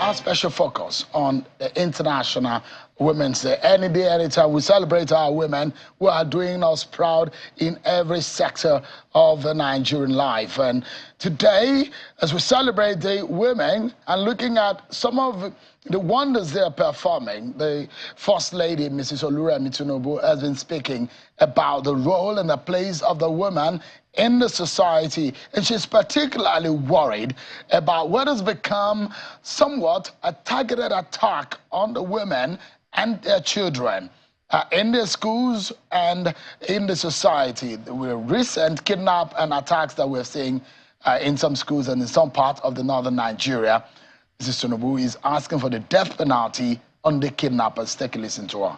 our special focus on the International Women's Day. Any day, anytime, we celebrate our women who are doing us proud in every sector of the Nigerian life. And today, as we celebrate the women and looking at some of the wonders they are performing, the First Lady, Mrs. Oluremi Tinubu, has been speaking about the role and the place of the woman in the society, and she's particularly worried about what has become somewhat a targeted attack on the women and their children in their schools and in the society. The recent kidnap and attacks that we're seeing in some schools and in some parts of the northern Nigeria, Mrs. Tinubu is asking for the death penalty on the kidnappers. Take a listen to her.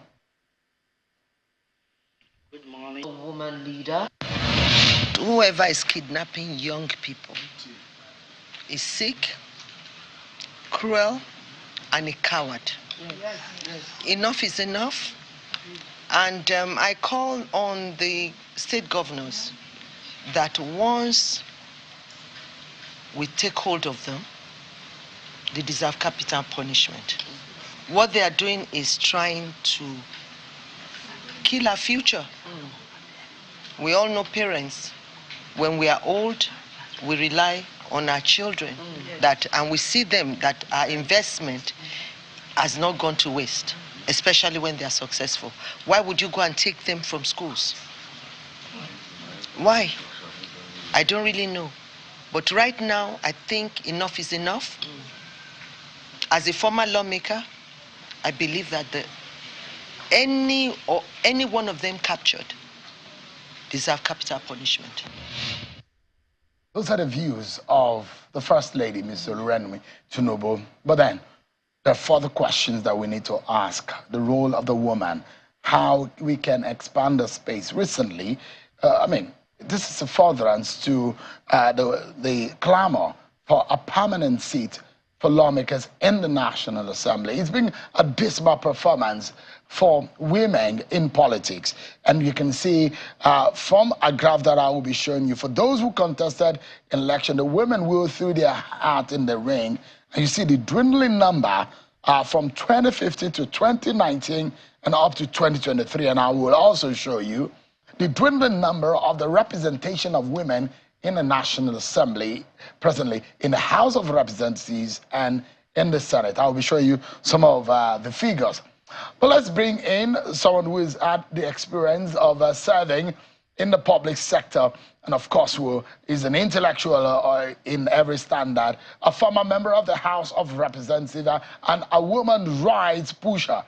Good morning, woman leader. Whoever is kidnapping young people is sick, cruel, and a coward. Yes. Enough is enough. And I call on the state governors that once we take hold of them, they deserve capital punishment. What they are doing is trying to kill our future. We all know parents. When we are old, we rely on our children, and we see them that our investment has not gone to waste, especially when they are successful. Why would you go and take them from schools? Why? I don't really know. But right now, I think enough is enough. As a former lawmaker, I believe that any one of them captured deserve capital punishment. Those are the views of the First Lady, Ms. Oluremi Tinubu. But then, there are further questions that we need to ask. The role of the woman, how we can expand the space. Recently, this is a furtherance to the clamor for a permanent seat for lawmakers in the National Assembly. It's been a dismal performance for women in politics. And you can see from a graph that I will be showing you, for those who contested election, the women will threw their hat in the ring. And you see the dwindling number from 2015 to 2019 and up to 2023. And I will also show you the dwindling number of the representation of women in the National Assembly, presently in the House of Representatives and in the Senate. I'll be showing you some of the figures. But let's bring in someone who has had the experience of serving in the public sector, and of course who is an intellectual in every standard, a former member of the House of Representatives and a woman rights pusher,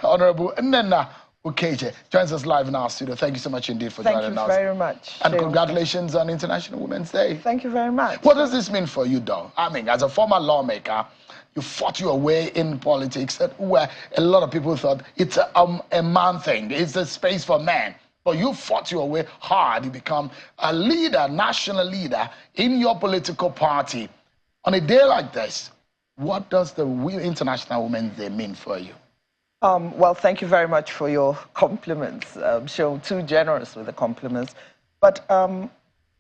Honorable Nnenna Ukeje, joins us live in our studio. Thank you so much indeed for joining us. Thank you very much. And congratulations on International Women's Day. Thank you very much. What does this mean for you, though? I mean, as a former lawmaker, you fought your way in politics, where a lot of people thought it's a man thing, it's a space for men. But you fought your way hard. You become a leader, national leader in your political party. On a day like this, what does the International Women's Day mean for you? Well, thank you very much for your compliments. I'm sure too generous with the compliments. But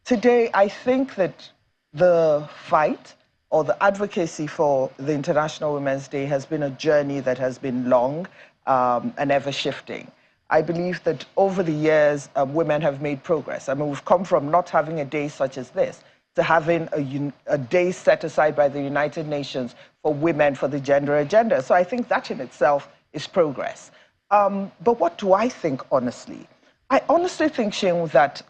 today, I think that the fight or the advocacy for the International Women's Day has been a journey that has been long and ever shifting. I believe that over the years, women have made progress. I mean, we've come from not having a day such as this to having a day set aside by the United Nations for women, for the gender agenda. So I think that in itself is progress. But what do I think, honestly? I honestly think, Sheung, that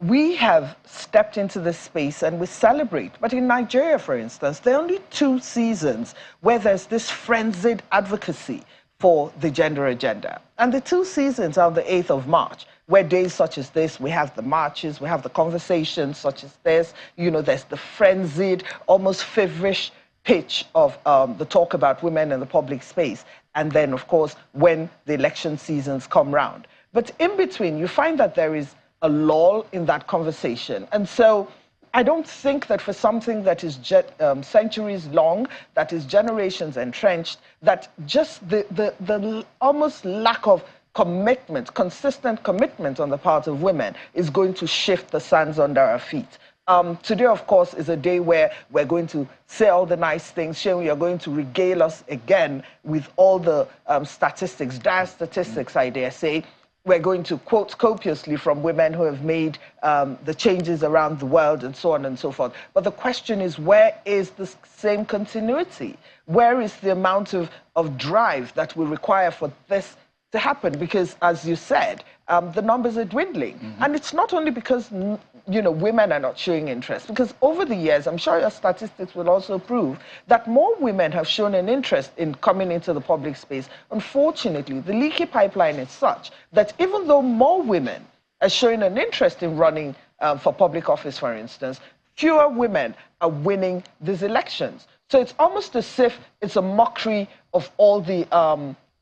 we have stepped into this space and we celebrate. But in Nigeria, for instance, there are only 2 seasons where there's this frenzied advocacy for the gender agenda. And the 2 seasons are on the 8th of March, where days such as this, we have the marches, we have the conversations such as this, you know, there's the frenzied, almost feverish pitch of the talk about women in the public space. And then, of course, when the election seasons come round. But in between, you find that there is a lull in that conversation. And so I don't think that for something that is centuries long, that is generations entrenched, that just the almost lack of commitment, consistent commitment on the part of women is going to shift the sands under our feet. Today, of course, is a day where we're going to say all the nice things. Shane, you're going to regale us again with all the statistics, dire statistics, I dare say. We're going to quote copiously from women who have made the changes around the world and so on and so forth. But the question is, where is the same continuity? Where is the amount of drive that we require for this to happen? Because, as you said, the numbers are dwindling. And it's not only because, women are not showing interest. Because over the years, I'm sure your statistics will also prove that more women have shown an interest in coming into the public space. Unfortunately, the leaky pipeline is such that even though more women are showing an interest in running for public office, for instance, fewer women are winning these elections. So it's almost as if it's a mockery of all the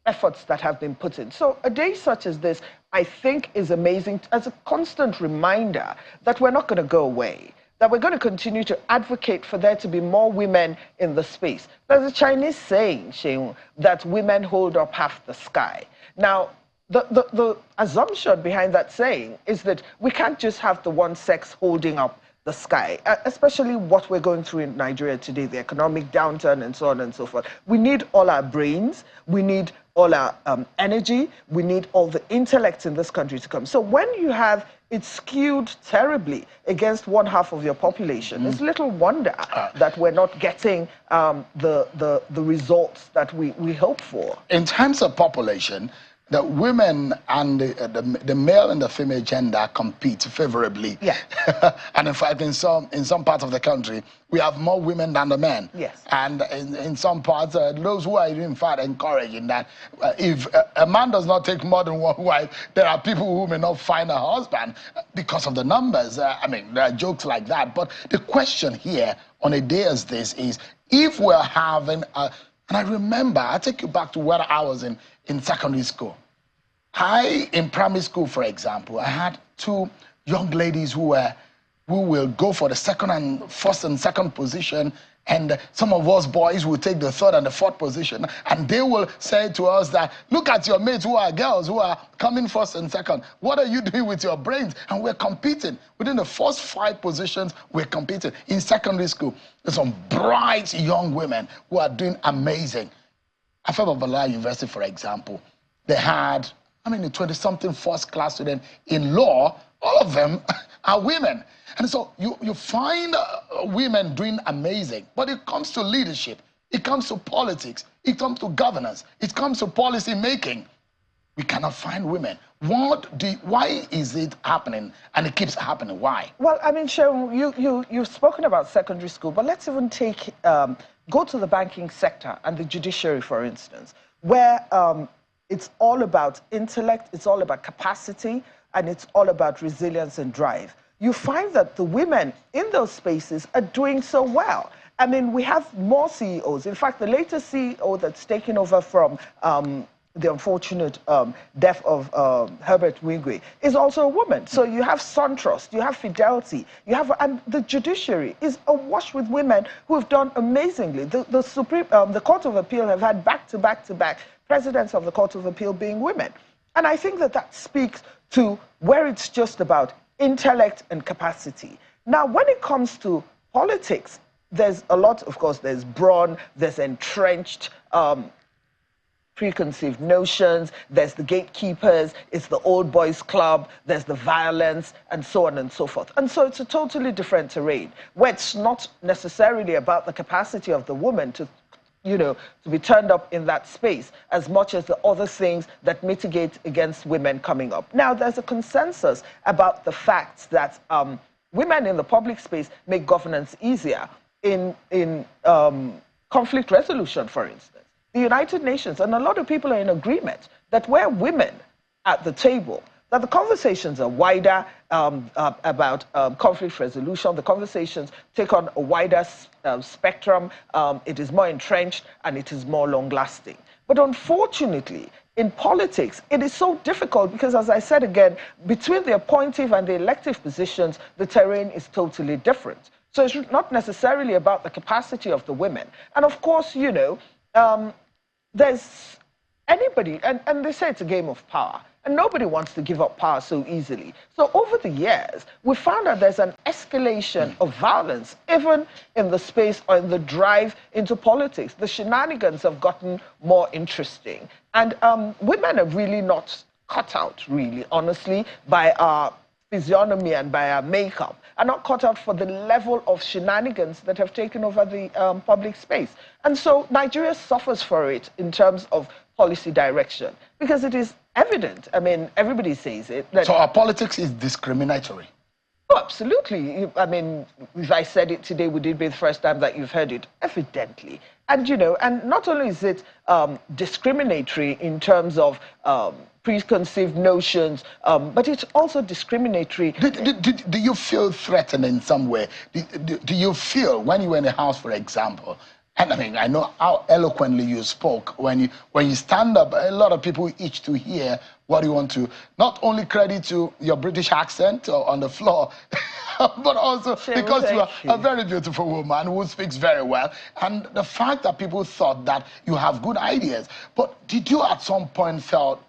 efforts that have been put in. So a day such as this, I think, is amazing as a constant reminder that we're not going to go away, that we're going to continue to advocate for there to be more women in the space. There's a Chinese saying, Sheng, that women hold up half the sky. Now, the assumption behind that saying is that we can't just have the one sex holding up the sky, especially what we're going through in Nigeria today, the economic downturn and so on and so forth. We need all our brains, we need all our energy, we need all the intellect in this country to come. So when you have it skewed terribly against one half of your population, it's little wonder that we're not getting the results that we hope for. In terms of population, the women and the male and the female gender compete favorably. Yeah. And in fact, in some parts of the country, we have more women than the men. Yes. And in some parts, those who are in fact encouraging that if a man does not take more than one wife, there are people who may not find a husband because of the numbers. I mean, there are jokes like that. But the question here on a day as this is, if we're having a, and I remember, I take you back to when I was in secondary school. In primary school, for example, I had two young ladies who will go for the first and second position, and some of us boys will take the third and the fourth position, and they will say to us that, look at your mates who are girls who are coming first and second. What are you doing with your brains? And we're competing. Within the first 5 positions, we're competing. In secondary school, there's some bright young women who are doing amazing. At Babala University, for example, they had, a 20-something first-class student in law. All of them are women. And so you find women doing amazing. But it comes to leadership. It comes to politics. It comes to governance. It comes to policy making. We cannot find women. Why is it happening? And it keeps happening. Why? Well, Sharon, you've spoken about secondary school, but let's even go to the banking sector and the judiciary, for instance, where it's all about intellect, it's all about capacity, and it's all about resilience and drive. You find that the women in those spaces are doing so well. We have more CEOs. In fact, the latest CEO that's taken over from the unfortunate death of Herbert Wingwe is also a woman. So you have SunTrust, you have Fidelity, and the judiciary is awash with women who have done amazingly. The Court of Appeal have had back-to-back presidents of the Court of Appeal being women. And I think that speaks to where it's just about intellect and capacity. Now, when it comes to politics, there's a lot, of course, there's brawn, there's entrenched preconceived notions, there's the gatekeepers, it's the old boys club, there's the violence, and so on and so forth. And so it's a totally different terrain, where it's not necessarily about the capacity of the woman to be turned up in that space as much as the other things that mitigate against women coming up. Now, there's a consensus about the fact that women in the public space make governance easier in conflict resolution, for instance. The United Nations, and a lot of people are in agreement that where women at the table, that the conversations are wider about conflict resolution. The conversations take on a wider spectrum. It is more entrenched and it is more long-lasting. But unfortunately, in politics, it is so difficult because, as I said again, between the appointive and the elective positions, the terrain is totally different. So it's not necessarily about the capacity of the women. And of course, there's anybody, and they say it's a game of power. And nobody wants to give up power so easily. So over the years, we found that there's an escalation of violence, even in the space or in the drive into politics. The shenanigans have gotten more interesting. And women are really not cut out, really, honestly, by our physiognomy and by our makeup, are not cut out for the level of shenanigans that have taken over the public space. And so Nigeria suffers for it in terms of policy direction, because it is evident. I mean, everybody says it. That so our politics is discriminatory. Oh, absolutely. I mean, if I said it today, would it be the first time that you've heard it? Evidently. And, you know, and not only is it discriminatory in terms of preconceived notions, but it's also discriminatory. Do you feel threatened in some way? Do you feel when you were in the house, for example, and I mean, I know how eloquently you spoke. When you stand up, a lot of people itch to hear what you want to, not only credit to your British accent on the floor, but also because you are a very beautiful woman who speaks very well. And the fact that people thought that you have good ideas. But did you at some point felt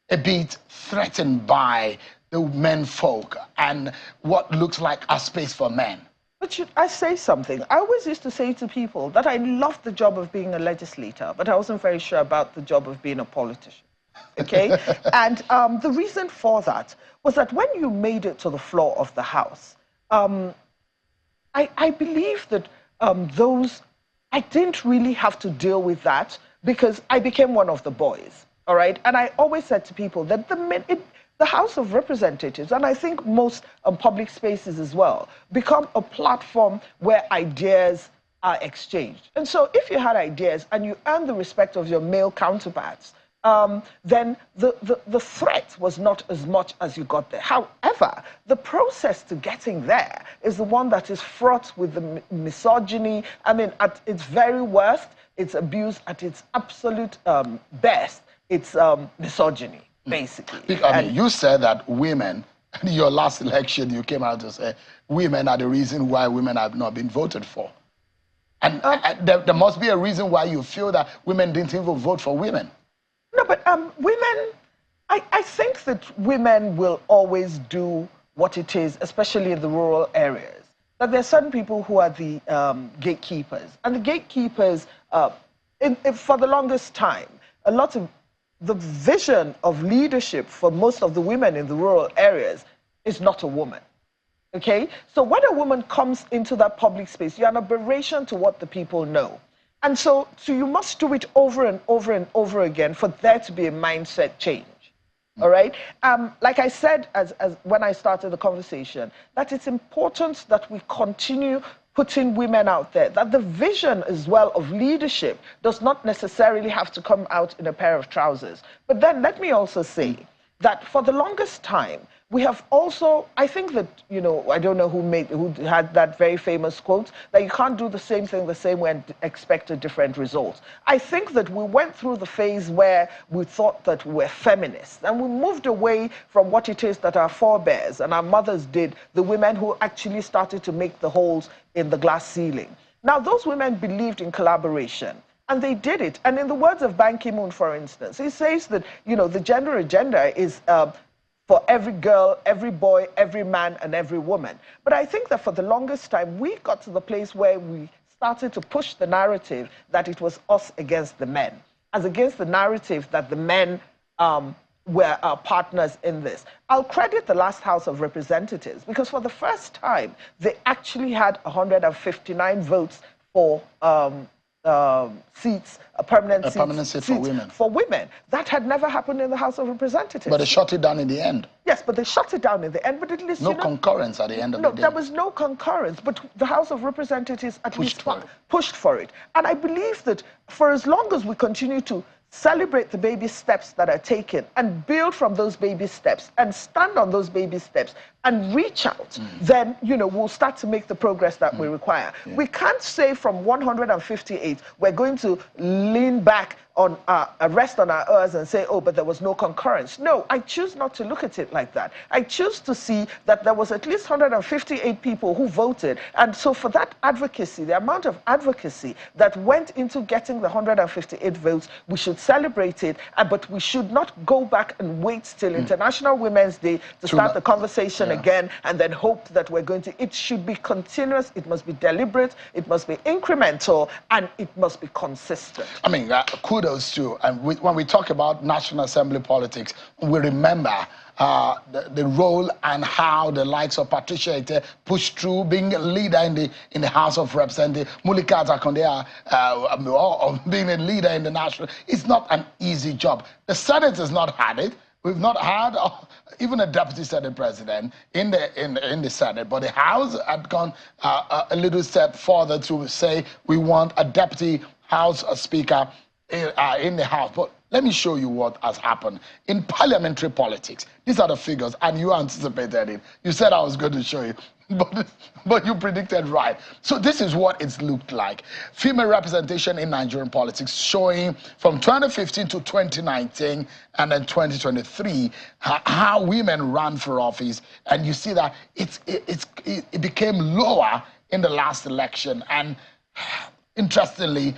a bit threatened by the men folk and what looks like a space for men? But should I say something? I always used to say to people that I loved the job of being a legislator, but I wasn't very sure about the job of being a politician. Okay? And the reason for that was that when you made it to the floor of the House, I believe that I didn't really have to deal with that because I became one of the boys. All right? And I always said to people that the House of Representatives, and I think most public spaces as well, become a platform where ideas are exchanged. And so if you had ideas and you earned the respect of your male counterparts, then the threat was not as much as you got there. However, the process to getting there is the one that is fraught with the misogyny. I mean, at its very worst, it's abuse. At its absolute best, it's misogyny. Basically. I mean, you said that women, in your last election, you came out to say women are the reason why women have not been voted for. And there must be a reason why you feel that women didn't even vote for women. No, but women, I think that women will always do what it is, especially in the rural areas. That there are certain people who are the gatekeepers. And the gatekeepers, for the longest time, a lot of the vision of leadership for most of the women in the rural areas is not a woman, okay? So when a woman comes into that public space, you're an aberration to what the people know. And so you must do it over and over and over again for there to be a mindset change, all right? Like I said as when I started the conversation, that it's important that we continue putting women out there, that the vision as well of leadership does not necessarily have to come out in a pair of trousers. But then let me also say that for the longest time, we have also, I think that, you know, I don't know who had that very famous quote, that you can't do the same thing the same way and expect a different result. I think that we went through the phase where we thought that we were feminists, and we moved away from what it is that our forebears and our mothers did, the women who actually started to make the holes in the glass ceiling. Now, those women believed in collaboration. And they did it. And in the words of Ban Ki-moon, for instance, he says that, you know, the gender agenda is for every girl, every boy, every man, and every woman. But I think that for the longest time, we got to the place where we started to push the narrative that it was us against the men, as against the narrative that the men were our partners in this. I'll credit the last House of Representatives, because for the first time, they actually had 159 votes for seats, permanent seats for women. For women. That had never happened in the House of Representatives. But they shut it down in the end. Yes, but they shut it down in the end. But at least, no concurrence at the end of the day. No, there was no concurrence. But the House of Representatives at least pushed for it. And I believe that for as long as we continue to celebrate the baby steps that are taken and build from those baby steps and stand on those baby steps and reach out, then, you know, we'll start to make the progress that we require. Yeah. We can't say from 158, we're going to lean back on rest on our oars and say, oh, but there was no concurrence. No, I choose not to look at it like that. I choose to see that there was at least 158 people who voted. And so for that advocacy, the amount of advocacy that went into getting the 158 votes, we should celebrate it, but we should not go back and wait till International Women's Day to start the conversation again and then hope that we're going to. It should be continuous, it must be deliberate, it must be incremental, and it must be consistent. I mean, kudos to, and when we talk about National Assembly politics, we remember the role and how the likes of Patricia Ete pushed through being a leader in the House of Representatives, Mulika Atakondea being a leader in the national. It's not an easy job. The Senate has not had it. We've not had even a deputy Senate president in the Senate, but the House had gone a little step further to say we want a deputy House Speaker in the House. But let me show you what has happened in parliamentary politics. These are the figures, and you anticipated it. You said I was going to show you, but you predicted right. So this is what it's looked like. Female representation in Nigerian politics, showing from 2015 to 2019 and then 2023 how women ran for office, and you see that it became lower in the last election. And interestingly,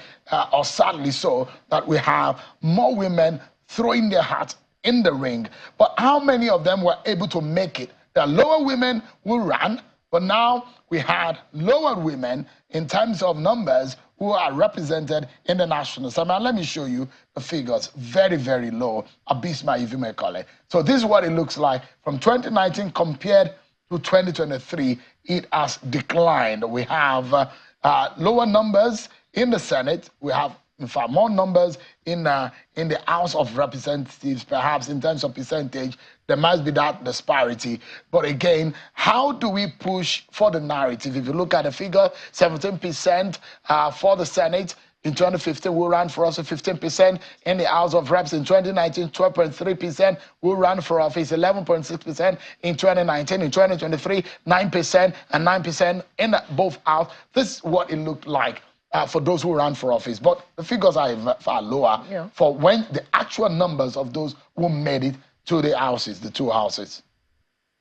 or sadly so, that we have more women throwing their hats in the ring. But how many of them were able to make it? There are lower women who ran, but now we had lower women in terms of numbers who are represented in the National Assembly. Let me show you the figures. Very, very low. Abysmal, if you may call it. So this is what it looks like from 2019 compared to 2023. It has declined. We have lower numbers in the Senate. We have, in fact, more numbers in the House of Representatives. Perhaps in terms of percentage, there must be that disparity. But again, how do we push for the narrative? If you look at the figure, 17% for the Senate. In 2015, we ran for office 15%. In the House of Reps in 2019, 12.3%. We ran for office 11.6% in 2019. In 2023, 9% and 9% in both houses. This is what it looked like for those who ran for office. But the figures are far lower for when the actual numbers of those who made it to the houses, the two houses.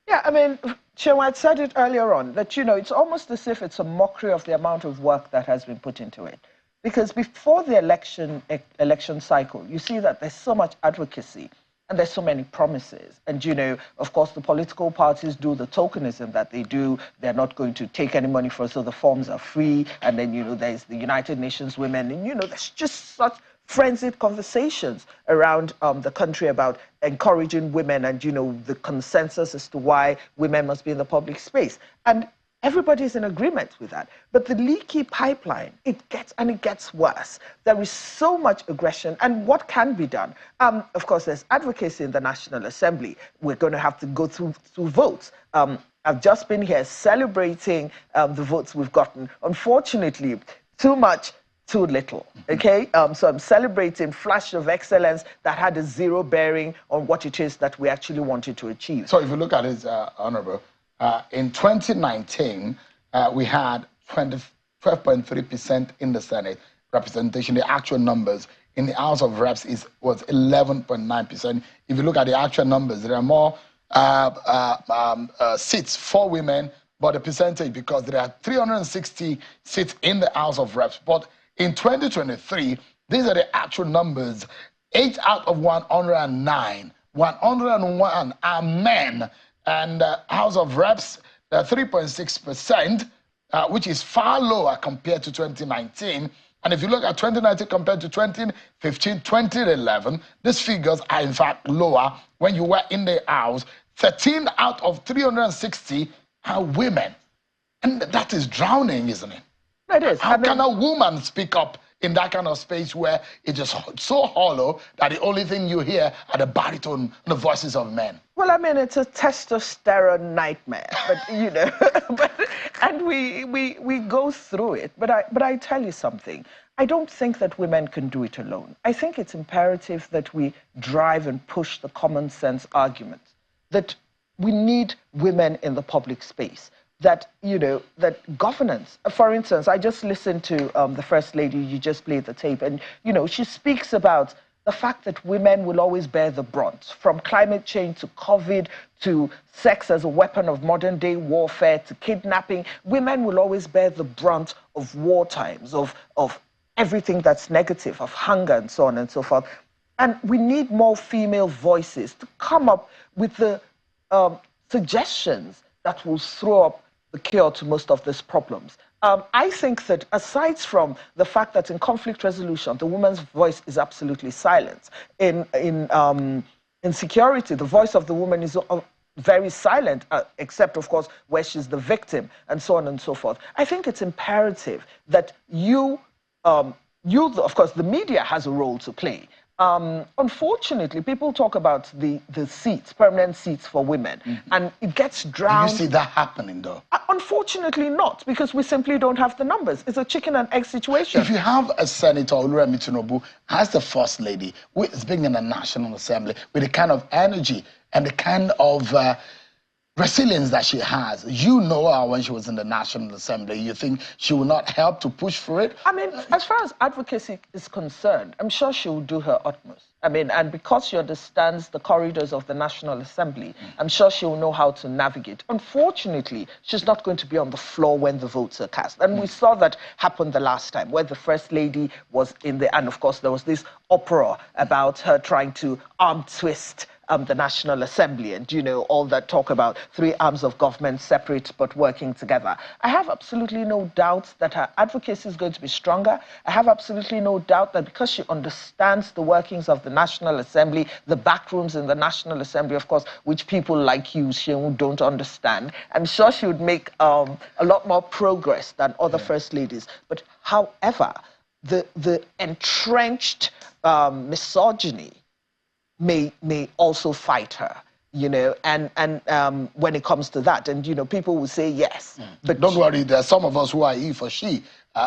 Yeah, I mean, Chinwe had said it earlier on, that, you know, it's almost as if it's a mockery of the amount of work that has been put into it. Because before the election cycle, you see that there's so much advocacy and there's so many promises. And, you know, of course, the political parties do the tokenism that they do. They're not going to take any money for us, so the forms are free. And then, you know, there's the United Nations Women. And, you know, there's just such frenzied conversations around the country about encouraging women and, you know, the consensus as to why women must be in the public space. And everybody's in agreement with that. But the leaky pipeline, it gets worse. There is so much aggression. And what can be done? Of course, there's advocacy in the National Assembly. We're going to have to go through votes. I've just been here celebrating the votes we've gotten. Unfortunately, too much, too little, okay? So I'm celebrating flash of excellence that had a zero bearing on what it is that we actually wanted to achieve. So if you look at it, Honorable, in 2019, we had 12.3% in the Senate representation. The actual numbers in the House of Reps was 11.9%. If you look at the actual numbers, there are more seats for women, but the percentage, because there are 360 seats in the House of Reps. But in 2023, these are the actual numbers. 8 out of 109, 101 are men. And House of Reps, 3.6%, which is far lower compared to 2019. And if you look at 2019 compared to 2015, 2011, these figures are in fact lower when you were in the House. 13 out of 360 are women. And that is drowning, isn't it? It is. How can a woman speak up in that kind of space where it's just so hollow that the only thing you hear are the baritone and the voices of men? Well, I mean, it's a testosterone nightmare, but, you know, and we go through it. But I tell you something, I don't think that women can do it alone. I think it's imperative that we drive and push the common sense argument that we need women in the public space. That, that governance. For instance, I just listened to the First Lady, you just played the tape, and, she speaks about the fact that women will always bear the brunt, from climate change to COVID to sex as a weapon of modern day warfare to kidnapping. Women will always bear the brunt of war times, of everything that's negative, of hunger and so on and so forth. And we need more female voices to come up with the suggestions that will throw up the cure to most of these problems. I think that aside from the fact that in conflict resolution, the woman's voice is absolutely silent. In security, the voice of the woman is very silent, except, of course, where she's the victim, and so on and so forth. I think it's imperative that of course, the media has a role to play. Unfortunately, people talk about the seats, permanent seats for women, and it gets drowned. Do you see that happening, though? Unfortunately not, because we simply don't have the numbers. It's a chicken and egg situation. If you have a Senator Oluremi Tinubu as the First Lady, who is being in the National Assembly with the kind of energy and the kind of resilience that she has, you know her when she was in the National Assembly, you think she will not help to push for it? I mean, as far as advocacy is concerned, I'm sure she will do her utmost. I mean, and because she understands the corridors of the National Assembly, I'm sure she will know how to navigate. Unfortunately, she's not going to be on the floor when the votes are cast. And we saw that happen the last time, where the First Lady was in the, and of course there was this uproar about her trying to arm twist the National Assembly, and all that talk about three arms of government separate but working together. I have absolutely no doubt that her advocacy is going to be stronger. I have absolutely no doubt that because she understands the workings of the National Assembly, the backrooms in the National Assembly, of course, which people like you, Shehu, don't understand, I'm sure she would make a lot more progress than other First Ladies. But however, the entrenched misogyny may also fight her, and when it comes to that, and people will say yes. But don't worry, there's some of us who are he for she.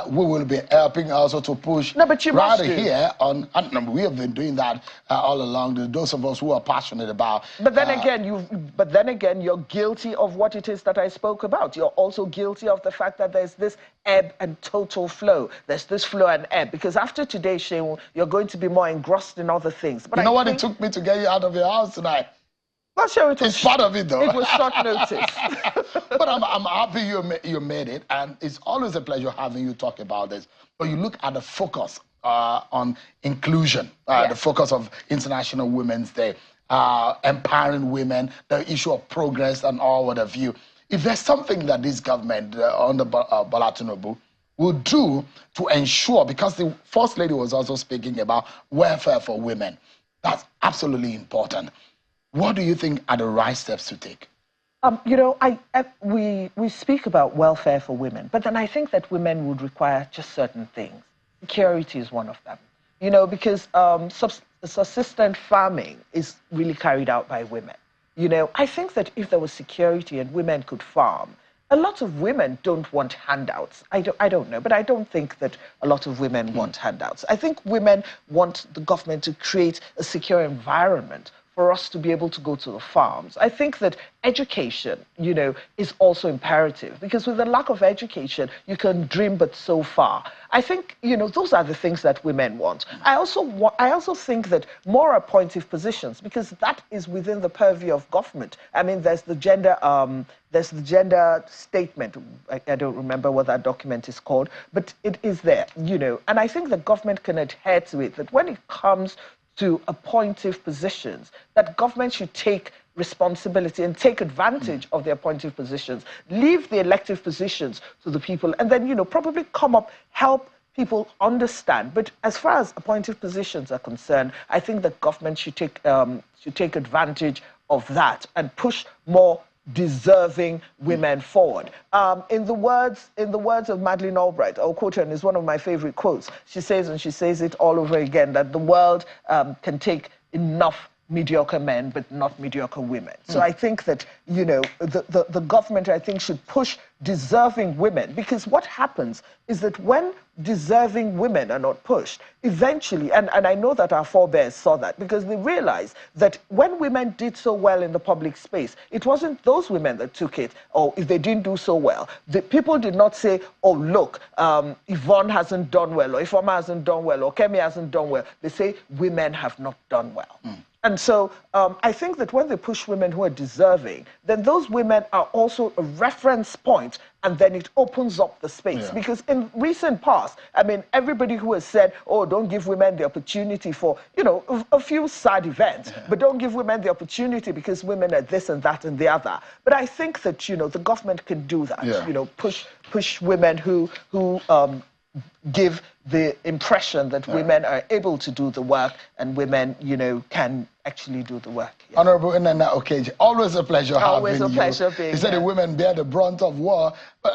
We will be helping also to push. No, but you right must here on. We have been doing that all along. Those of us who are passionate about. But then again, you're guilty of what it is that I spoke about. You're also guilty of the fact that there's this ebb and total flow. There's this flow and ebb, because after today, Shehu, you're going to be more engrossed in other things. But you know what it took me to get you out of your house tonight? Well, sure, it's part of it, though. It was short notice. But I'm happy you made it, and it's always a pleasure having you talk about this. But you look at the focus on inclusion, the focus of International Women's Day, empowering women, the issue of progress and all what have you. If there's something that this government under Bola Tinubu will do to ensure, because the First Lady was also speaking about welfare for women, that's important. What do you think are the right steps to take? We speak about welfare for women, but then I think that women would require just certain things. Security is one of them. Because subsistence farming is really carried out by women. I think that if there was security and women could farm, a lot of women don't want handouts. I don't know, but I don't think that a lot of women want handouts. I think women want the government to create a secure environment for us to be able to go to the farms. I think that education, is also imperative, because with the lack of education, you can dream but so far. I think, those are the things that women want. I also think that more appointive positions, because that is within the purview of government. I mean, there's the gender statement. I don't remember what that document is called, but it is there, and I think the government can adhere to it, that when it comes to appointive positions, that government should take responsibility and take advantage of the appointive positions, leave the elective positions to the people, and then, probably come up, help people understand. But as far as appointive positions are concerned, I think the government should take advantage of that and push more deserving women forward. In the words of Madeleine Albright, I'll quote her, and it's one of my favorite quotes. She says, and she says it all over again, that the world can take enough mediocre men but not mediocre women. So I think that, you know, the government, I think, should push deserving women, because what happens is that when deserving women are not pushed, eventually, and I know that our forebears saw that, because they realized that when women did so well in the public space, it wasn't those women that took it, or if they didn't do so well, the people did not say, oh, look, Yvonne hasn't done well, or Ifeoma hasn't done well, or Kemi hasn't done well. They say women have not done well. And so I think that when they push women who are deserving, then those women are also a reference point, and then it opens up the space. Yeah. Because in recent past, I mean, everybody who has said, oh, don't give women the opportunity for, you know, a few sad events, but don't give women the opportunity because women are this and that and the other. But I think that, you know, the government can do that, you know, push women who give the impression that women are able to do the work, and women, you know, can actually do the work. Yeah. Honorable Nana Okeji, always a pleasure having you. Always a pleasure being here. You said here. the women bear the brunt of war, but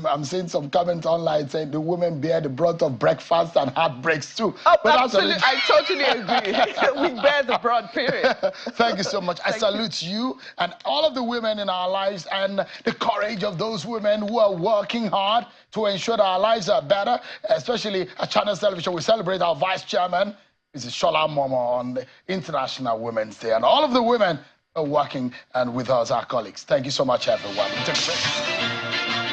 I'm seeing some comments online saying the women bear the brunt of breakfast and heartbreaks too. Oh, but absolutely, I totally agree. We bear the brunt, period. Thank you so much. I salute you and all of the women in our lives, and the courage of those women who are working hard to ensure that our lives are better, especially at Channels Television. We celebrate our vice chairman, Mrs. Shola Momo, on the International Women's Day, and all of the women are working and with us, our colleagues. Thank you so much, everyone. Take a break.